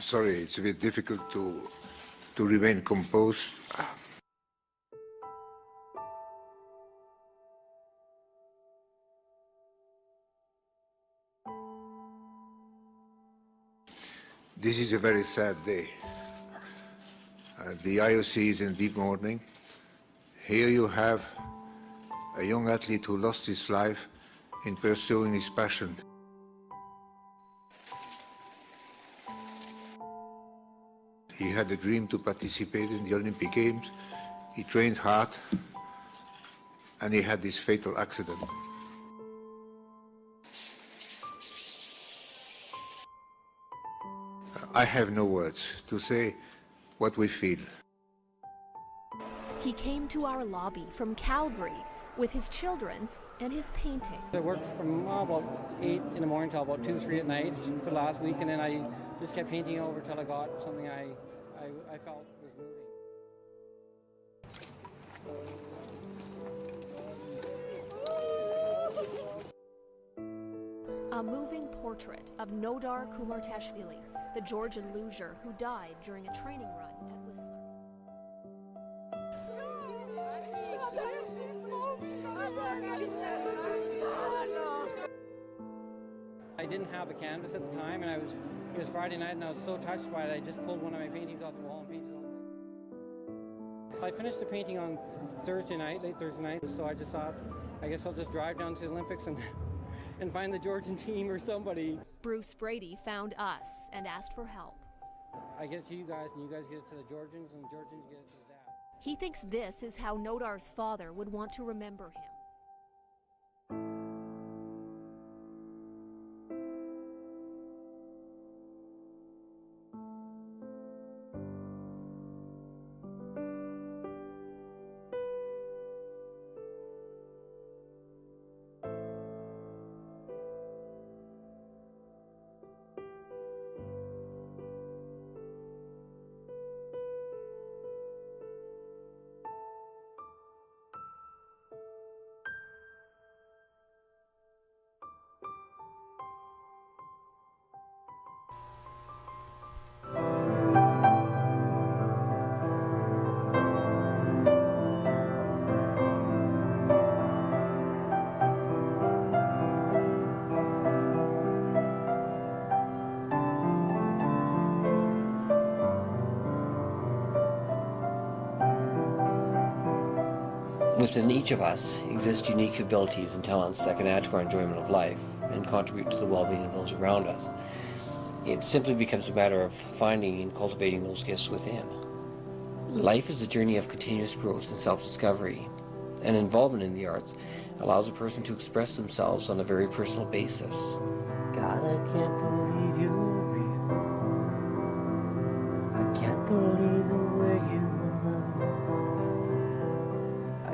Sorry, it's a bit difficult to remain composed. This is a very sad day. The IOC is in deep mourning. Here you have a young athlete who lost his life in pursuing his passion. He had a dream to participate in the Olympic Games. He trained hard, and he had this fatal accident. I have no words to say what we feel. He came to our lobby from Calgary with his children and his painting. I worked from about 8 in the morning till about 2, 3 at night for the last week, and then I just kept painting over till I got something I felt was moving. A moving portrait of Nodar Kumartashvili, the Georgian luger who died during a training run at Whistler. I didn't have a canvas at the time, and it was Friday night, and I was so touched by it, I just pulled one of my paintings off the wall and painted on it. I finished the painting on Thursday night, late Thursday night, so I just thought, I guess I'll just drive down to the Olympics and find the Georgian team or somebody. Bruce Brady found us and asked for help. I get it to you guys, and you guys get it to the Georgians, and the Georgians get it to the dad. He thinks this is how Nodar's father would want to remember him. Within each of us exist unique abilities and talents that can add to our enjoyment of life and contribute to the well-being of those around us. It simply becomes a matter of finding and cultivating those gifts within. Life is a journey of continuous growth and self-discovery, and involvement in the arts allows a person to express themselves on a very personal basis. God, I can't believe you're real. I can't believe the way you move.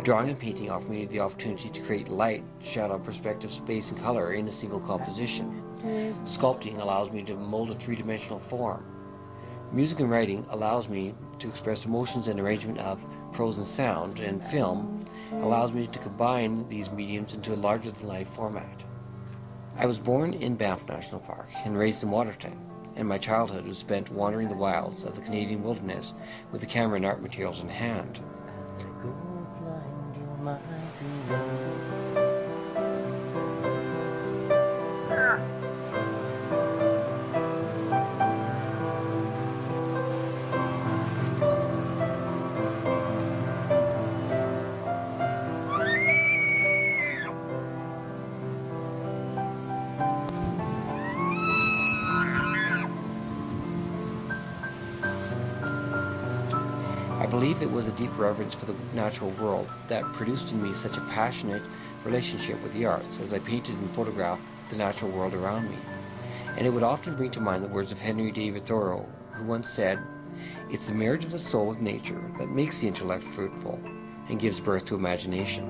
Drawing and painting offer me the opportunity to create light, shadow, perspective, space, and color in a single composition. Sculpting allows me to mold a three-dimensional form. Music and writing allows me to express emotions and arrangement of prose and sound, and film allows me to combine these mediums into a larger-than-life format. I was born in Banff National Park and raised in Waterton, and my childhood was spent wandering the wilds of the Canadian wilderness with the camera and art materials in hand. I believe it was a deep reverence for the natural world that produced in me such a passionate relationship with the arts as I painted and photographed the natural world around me. And it would often bring to mind the words of Henry David Thoreau, who once said, "It's the marriage of the soul with nature that makes the intellect fruitful and gives birth to imagination."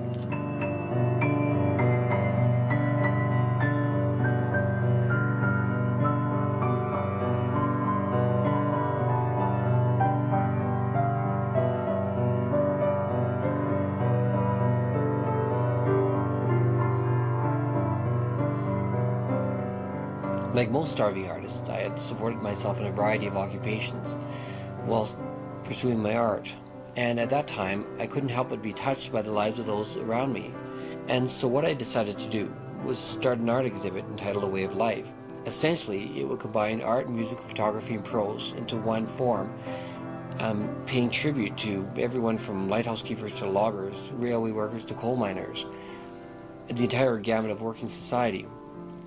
Like most starving artists, I had supported myself in a variety of occupations while pursuing my art. And at that time, I couldn't help but be touched by the lives of those around me. And so what I decided to do was start an art exhibit entitled A Way of Life. Essentially, it would combine art, music, photography, and prose into one form, paying tribute to everyone from lighthouse keepers to loggers, railway workers to coal miners, the entire gamut of working society.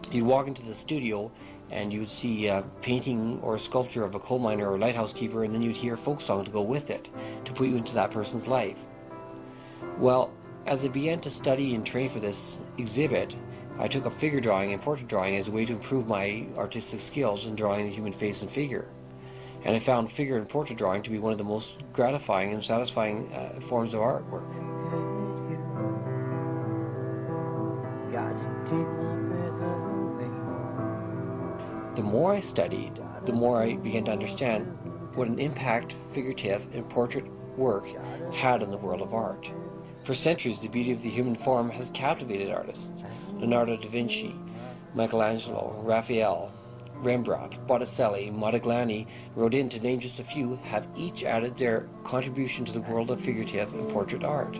You'd walk into the studio and you would see a painting or a sculpture of a coal miner or lighthouse keeper, and then you'd hear a folk song to go with it, to put you into that person's life. Well, as I began to study and train for this exhibit, I took up figure drawing and portrait drawing as a way to improve my artistic skills in drawing the human face and figure. And I found figure and portrait drawing to be one of the most gratifying and satisfying forms of artwork. The more I studied, the more I began to understand what an impact figurative and portrait work had on the world of art. For centuries, the beauty of the human form has captivated artists. Leonardo da Vinci, Michelangelo, Raphael, Rembrandt, Botticelli, Modigliani, Rodin, to name just a few, have each added their contribution to the world of figurative and portrait art.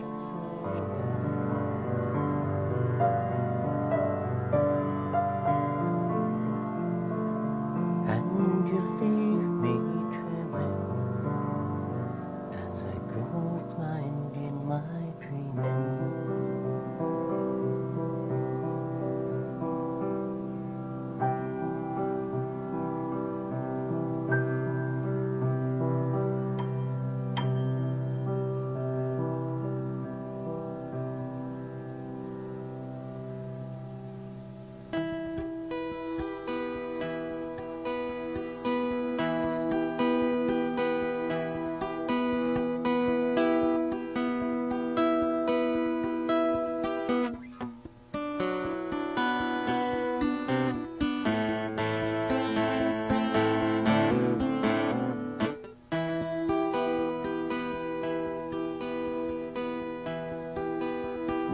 And you leave me trembling as I grow blind in my dreaming.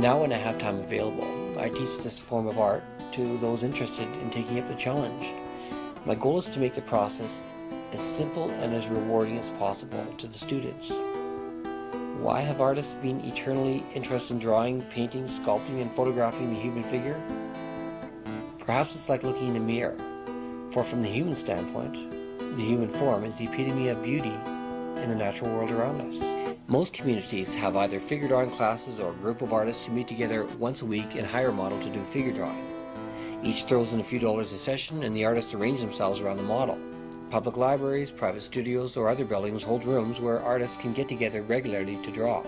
Now when I have time available, I teach this form of art to those interested in taking up the challenge. My goal is to make the process as simple and as rewarding as possible to the students. Why have artists been eternally interested in drawing, painting, sculpting, and photographing the human figure? Perhaps it's like looking in a mirror, for from the human standpoint, the human form is the epitome of beauty in the natural world around us. Most communities have either figure drawing classes or a group of artists who meet together once a week and hire a model to do figure drawing. Each throws in a few dollars a session and the artists arrange themselves around the model. Public libraries, private studios, or other buildings hold rooms where artists can get together regularly to draw.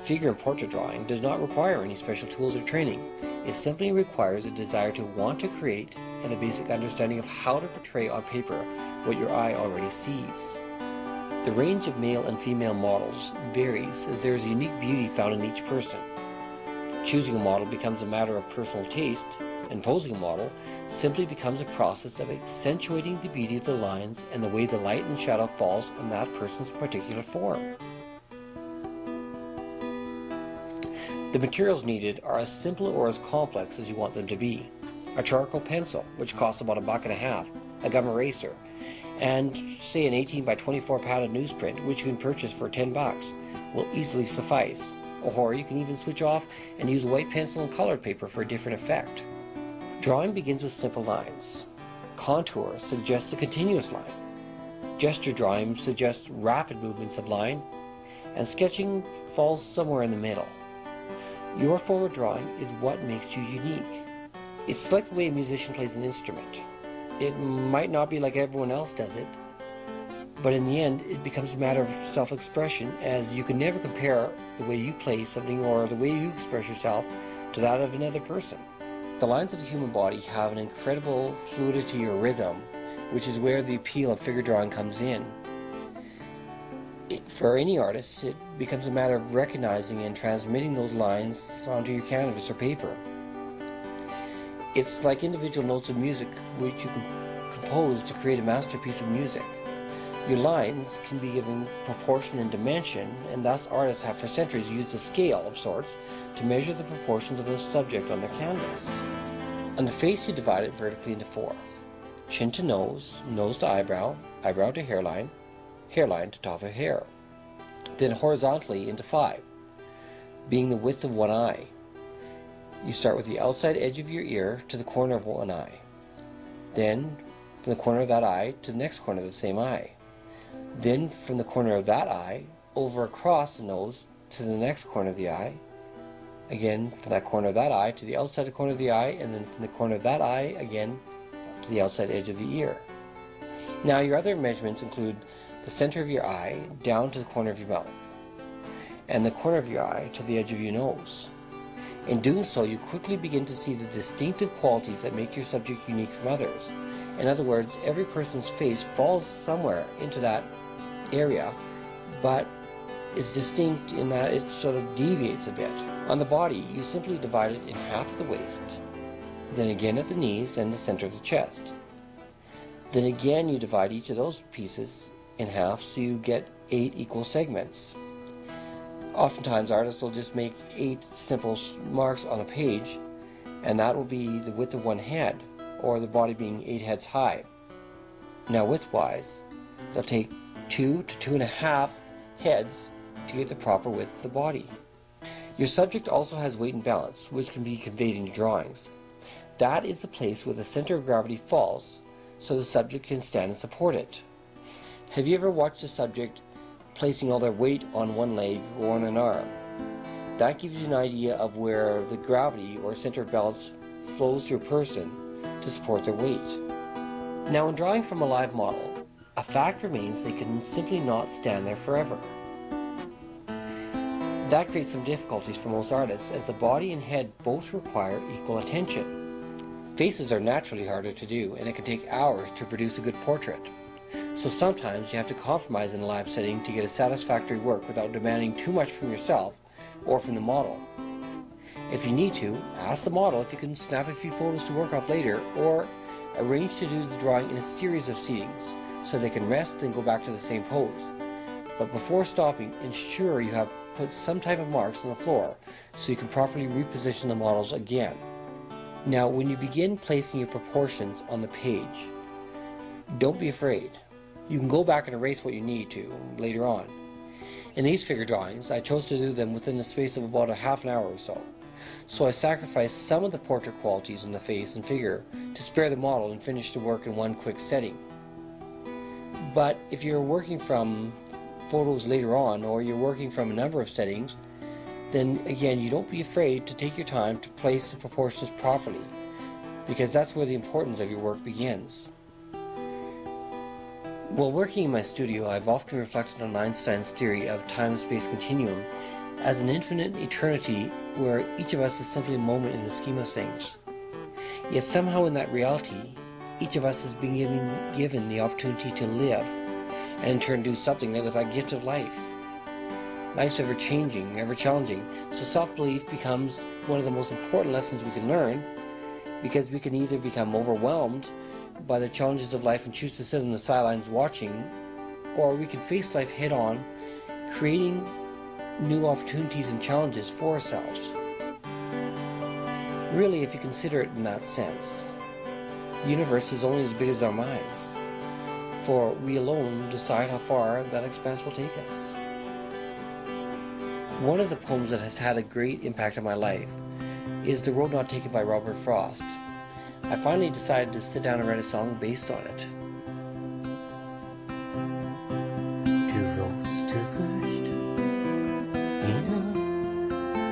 Figure and portrait drawing does not require any special tools or training. It simply requires a desire to want to create and a basic understanding of how to portray on paper what your eye already sees. The range of male and female models varies as there is a unique beauty found in each person. Choosing a model becomes a matter of personal taste, and posing a model simply becomes a process of accentuating the beauty of the lines and the way the light and shadow falls on that person's particular form. The materials needed are as simple or as complex as you want them to be. A charcoal pencil, which costs about $1.50, a gum eraser, and say an 18 by 24 pad of newsprint, which you can purchase for $10, will easily suffice. Or you can even switch off and use a white pencil and colored paper for a different effect. Drawing begins with simple lines. Contour suggests a continuous line. Gesture drawing suggests rapid movements of line, and sketching falls somewhere in the middle. Your form of drawing is what makes you unique. It's like the way a musician plays an instrument. It might not be like everyone else does it, but in the end it becomes a matter of self-expression, as you can never compare the way you play something or the way you express yourself to that of another person. The lines of the human body have an incredible fluidity or rhythm, which is where the appeal of figure drawing comes in. For any artist, it becomes a matter of recognizing and transmitting those lines onto your canvas or paper. It's like individual notes of music which you can compose to create a masterpiece of music. Your lines can be given proportion and dimension, and thus artists have for centuries used a scale of sorts to measure the proportions of a subject on their canvas. On the face, you divide it vertically into four. chin to nose, nose to eyebrow, eyebrow to hairline, hairline to top of hair. Then horizontally into 5, being the width of one eye. You start with the outside edge of your ear to the corner of one eye. Then from the corner of that eye to the next corner of the same eye. Then from the corner of that eye over across the nose to the next corner of the eye. Again from that corner of that eye to the outside corner of the eye, and then from the corner of that eye again to the outside edge of the ear. Now your other measurements include the center of your eye down to the corner of your mouth, and the corner of your eye to the edge of your nose. In doing so, you quickly begin to see the distinctive qualities that make your subject unique from others. In other words, every person's face falls somewhere into that area, but is distinct in that it sort of deviates a bit. On the body, you simply divide it in half at the waist, then again at the knees and the center of the chest. Then again you divide each of those pieces in half so you get 8 equal segments. Oftentimes artists will just make 8 simple marks on a page, and that will be the width of one head, or the body being 8 heads high. Now width-wise, they'll take 2 to 2.5 heads to get the proper width of the body. Your subject also has weight and balance, which can be conveyed in your drawings. That is the place where the center of gravity falls, so the subject can stand and support it. Have you ever watched a subject placing all their weight on one leg or on an arm? That gives you an idea of where the gravity or center of balance flows through a person to support their weight. Now in drawing from a live model, a fact remains they can simply not stand there forever. That creates some difficulties for most artists, as the body and head both require equal attention. Faces are naturally harder to do, and it can take hours to produce a good portrait. So sometimes you have to compromise in a live setting to get a satisfactory work without demanding too much from yourself or from the model. If you need to, ask the model if you can snap a few photos to work off later, or arrange to do the drawing in a series of seatings so they can rest and go back to the same pose. But before stopping, ensure you have put some type of marks on the floor so you can properly reposition the models again. Now when you begin placing your proportions on the page, don't be afraid. You can go back and erase what you need to later on. In these figure drawings, I chose to do them within the space of about a half an hour or so. So I sacrificed some of the portrait qualities in the face and figure to spare the model and finish the work in one quick setting. But if you're working from photos later on, or you're working from a number of settings, then again, you don't be afraid to take your time to place the proportions properly, because that's where the importance of your work begins. While working in my studio, I've often reflected on Einstein's theory of time-space continuum as an infinite eternity where each of us is simply a moment in the scheme of things. Yet somehow in that reality, each of us has been given the opportunity to live, and in turn do something with that gift of life. Life's ever changing, ever challenging, so self-belief becomes one of the most important lessons we can learn, because we can either become overwhelmed by the challenges of life and choose to sit on the sidelines watching, or we can face life head on, creating new opportunities and challenges for ourselves. Really, if you consider it in that sense, the universe is only as big as our minds, for we alone decide how far that expanse will take us. One of the poems that has had a great impact on my life is The Road Not Taken by Robert Frost. I finally decided to sit down and write a song based on it. Two roads diverged in a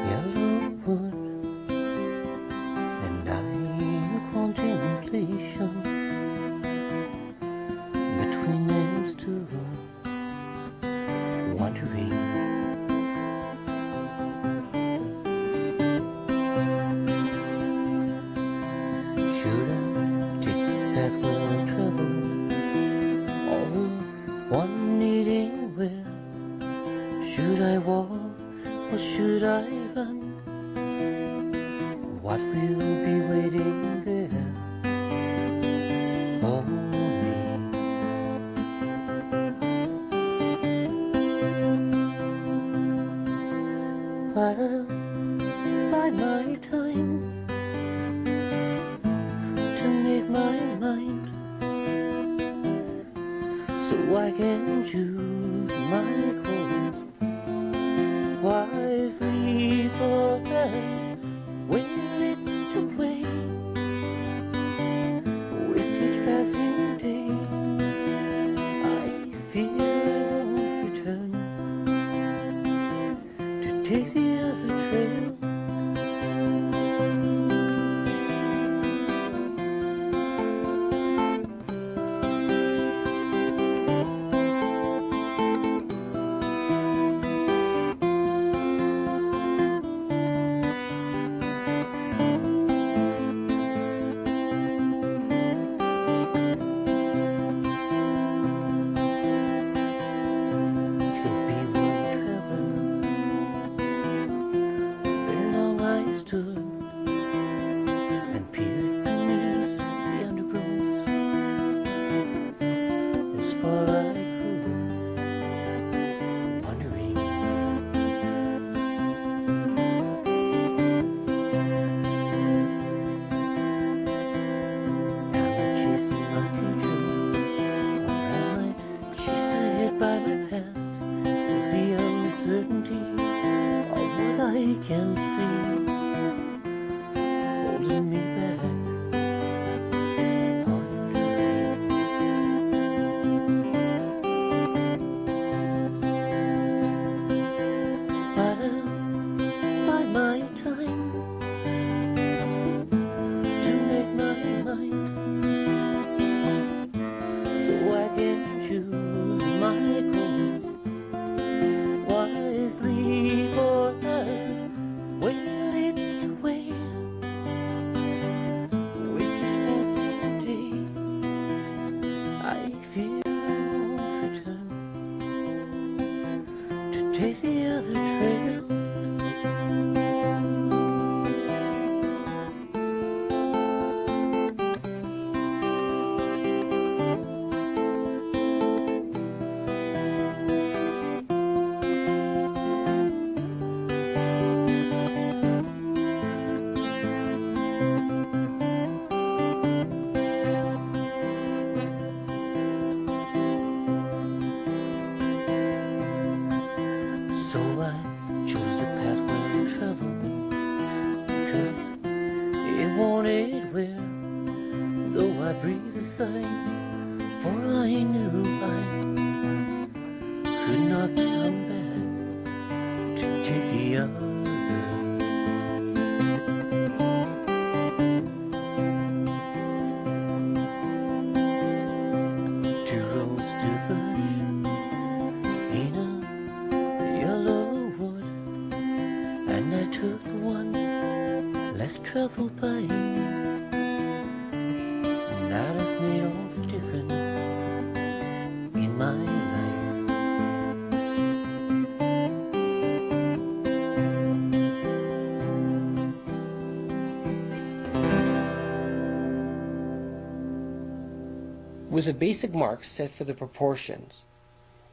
yellow wood, and I in contemplation between them stood, wondering should I take the path well traveled, or the one leading where? Should I walk or should I run? What will be waiting there for me? But I'll bide my time to make my mind I can choose my course wisely forever. When it's the way, with each passing day, I fear I won't return to take the other trail. So be one traveler, where long I stood and peered beneath the undergrowth as far I could, wondering am I chasing my future, or am I chased ahead by my past? Is the uncertainty of what I can see holding me back, wondering. But I'll bide my time to make my mind, so I can choose my course wisely forever. Well, it's the way, with each passing day, I fear I won't return to take the other trail. So I chose the path where I travel, because it wanted where, though I breathed a sigh, for I knew I could not come back to take the other. Two roads diverge in a yellow wood, and I took the one less traveled by, and that has made all the difference in my life. With the basic marks set for the proportions,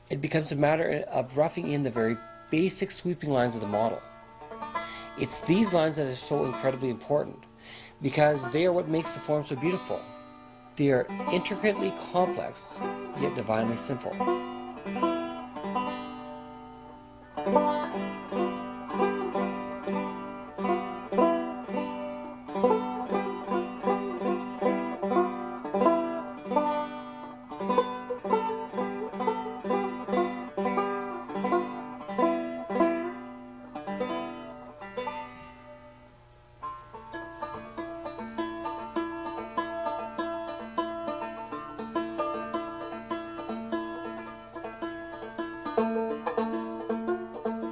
it becomes a matter of roughing in the very basic sweeping lines of the model. It's these lines that are so incredibly important, because they are what makes the form so beautiful. They are intricately complex, yet divinely simple.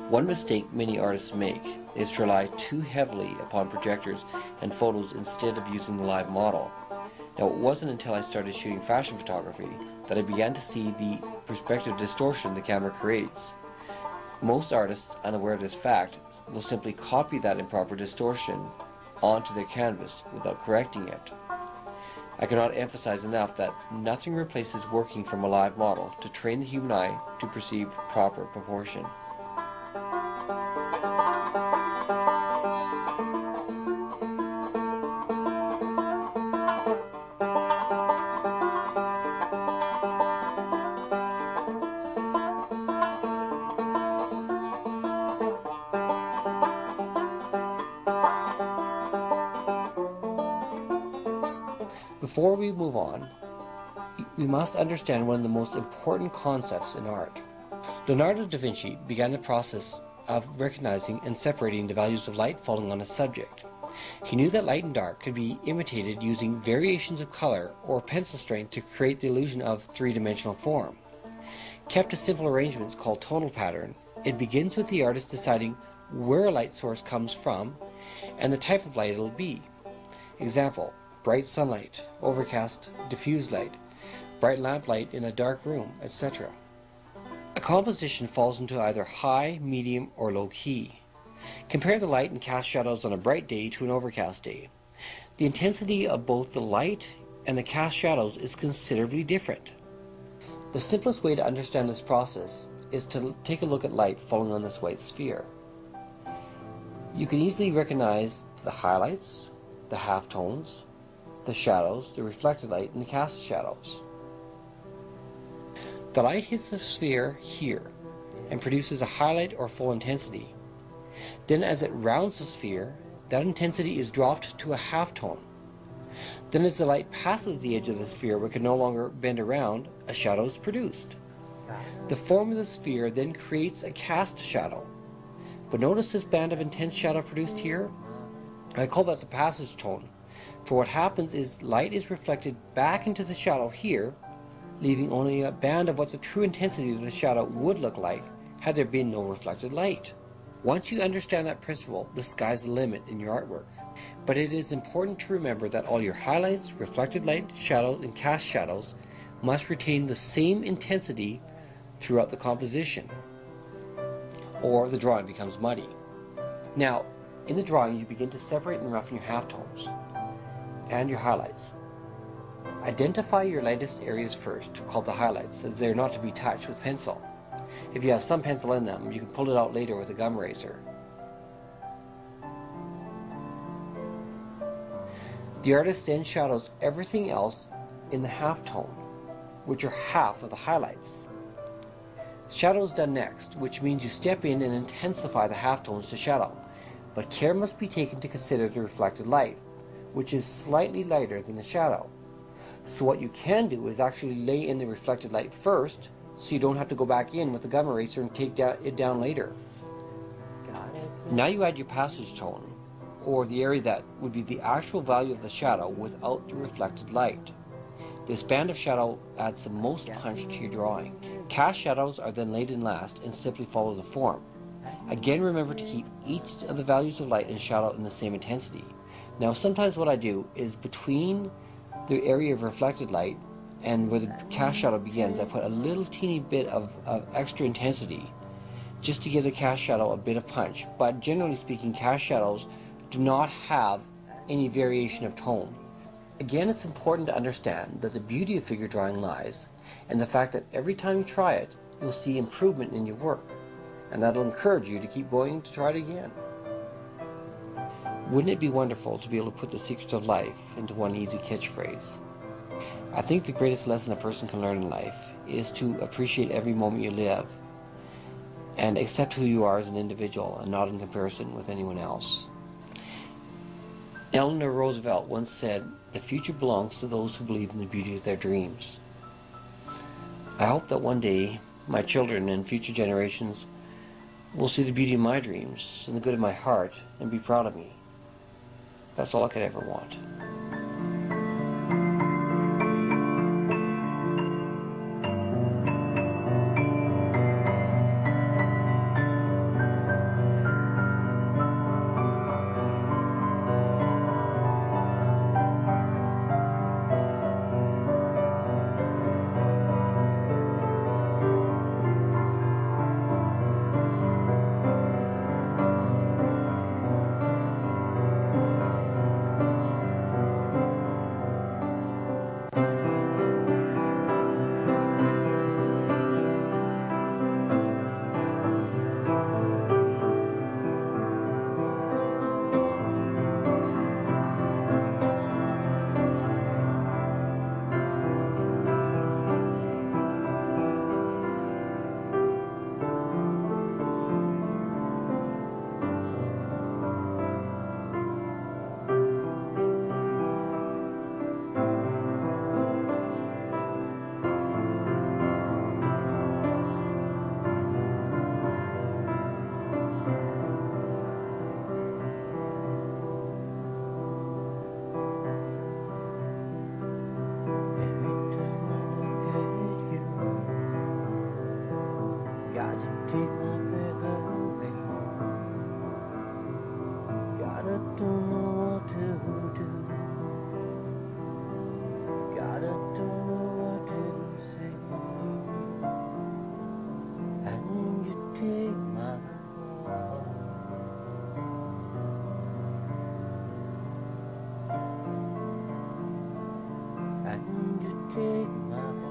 One mistake many artists make is to rely too heavily upon projectors and photos instead of using the live model. Now, it wasn't until I started shooting fashion photography that I began to see the perspective distortion the camera creates. Most artists, unaware of this fact, will simply copy that improper distortion onto their canvas without correcting it. I cannot emphasize enough that nothing replaces working from a live model to train the human eye to perceive proper proportion. Before we move on, we must understand one of the most important concepts in art. Leonardo da Vinci began the process of recognizing and separating the values of light falling on a subject. He knew that light and dark could be imitated using variations of color or pencil strength to create the illusion of three-dimensional form. Kept to simple arrangements called tonal pattern, it begins with the artist deciding where a light source comes from and the type of light it will be. Example: bright sunlight, overcast, diffuse light, bright lamplight in a dark room, etc. A composition falls into either high, medium, or low key. Compare the light and cast shadows on a bright day to an overcast day. The intensity of both the light and the cast shadows is considerably different. The simplest way to understand this process is to take a look at light falling on this white sphere. You can easily recognize the highlights, the halftones, the shadows, the reflected light, and the cast shadows. The light hits the sphere here and produces a highlight or full intensity. Then as it rounds the sphere, that intensity is dropped to a halftone. Then as the light passes the edge of the sphere but can no longer bend around, a shadow is produced. The form of the sphere then creates a cast shadow. But notice this band of intense shadow produced here? I call that the passage tone. For what happens is light is reflected back into the shadow here, leaving only a band of what the true intensity of the shadow would look like had there been no reflected light. Once you understand that principle, the sky's the limit in your artwork. But it is important to remember that all your highlights, reflected light, shadows, and cast shadows must retain the same intensity throughout the composition, or the drawing becomes muddy. Now, in the drawing, you begin to separate and roughen your halftones and your highlights. Identify your lightest areas first, called the highlights, as they are not to be touched with pencil. If you have some pencil in them, you can pull it out later with a gum eraser. The artist then shadows everything else in the halftone, which are half of the highlights. Shadow is done next, which means you step in and intensify the halftones to shadow, but care must be taken to consider the reflected light, which is slightly lighter than the shadow. So what you can do is actually lay in the reflected light first, so you don't have to go back in with the gum eraser and take it down later. Now you add your passage tone, or the area that would be the actual value of the shadow without the reflected light. This band of shadow adds the most punch to your drawing. Cast shadows are then laid in last and simply follow the form. Again, remember to keep each of the values of light and shadow in the same intensity. Now sometimes what I do is between the area of reflected light and where the cast shadow begins, I put a little teeny bit of extra intensity just to give the cast shadow a bit of punch. But generally speaking, cast shadows do not have any variation of tone. Again, it's important to understand that the beauty of figure drawing lies in the fact that every time you try it, you'll see improvement in your work, and that'll encourage you to keep going to try it again. Wouldn't it be wonderful to be able to put the secrets of life into one easy catchphrase? I think the greatest lesson a person can learn in life is to appreciate every moment you live and accept who you are as an individual and not in comparison with anyone else. Eleanor Roosevelt once said, "The future belongs to those who believe in the beauty of their dreams." I hope that one day my children and future generations will see the beauty of my dreams and the good of my heart and be proud of me. That's all I could ever want. take my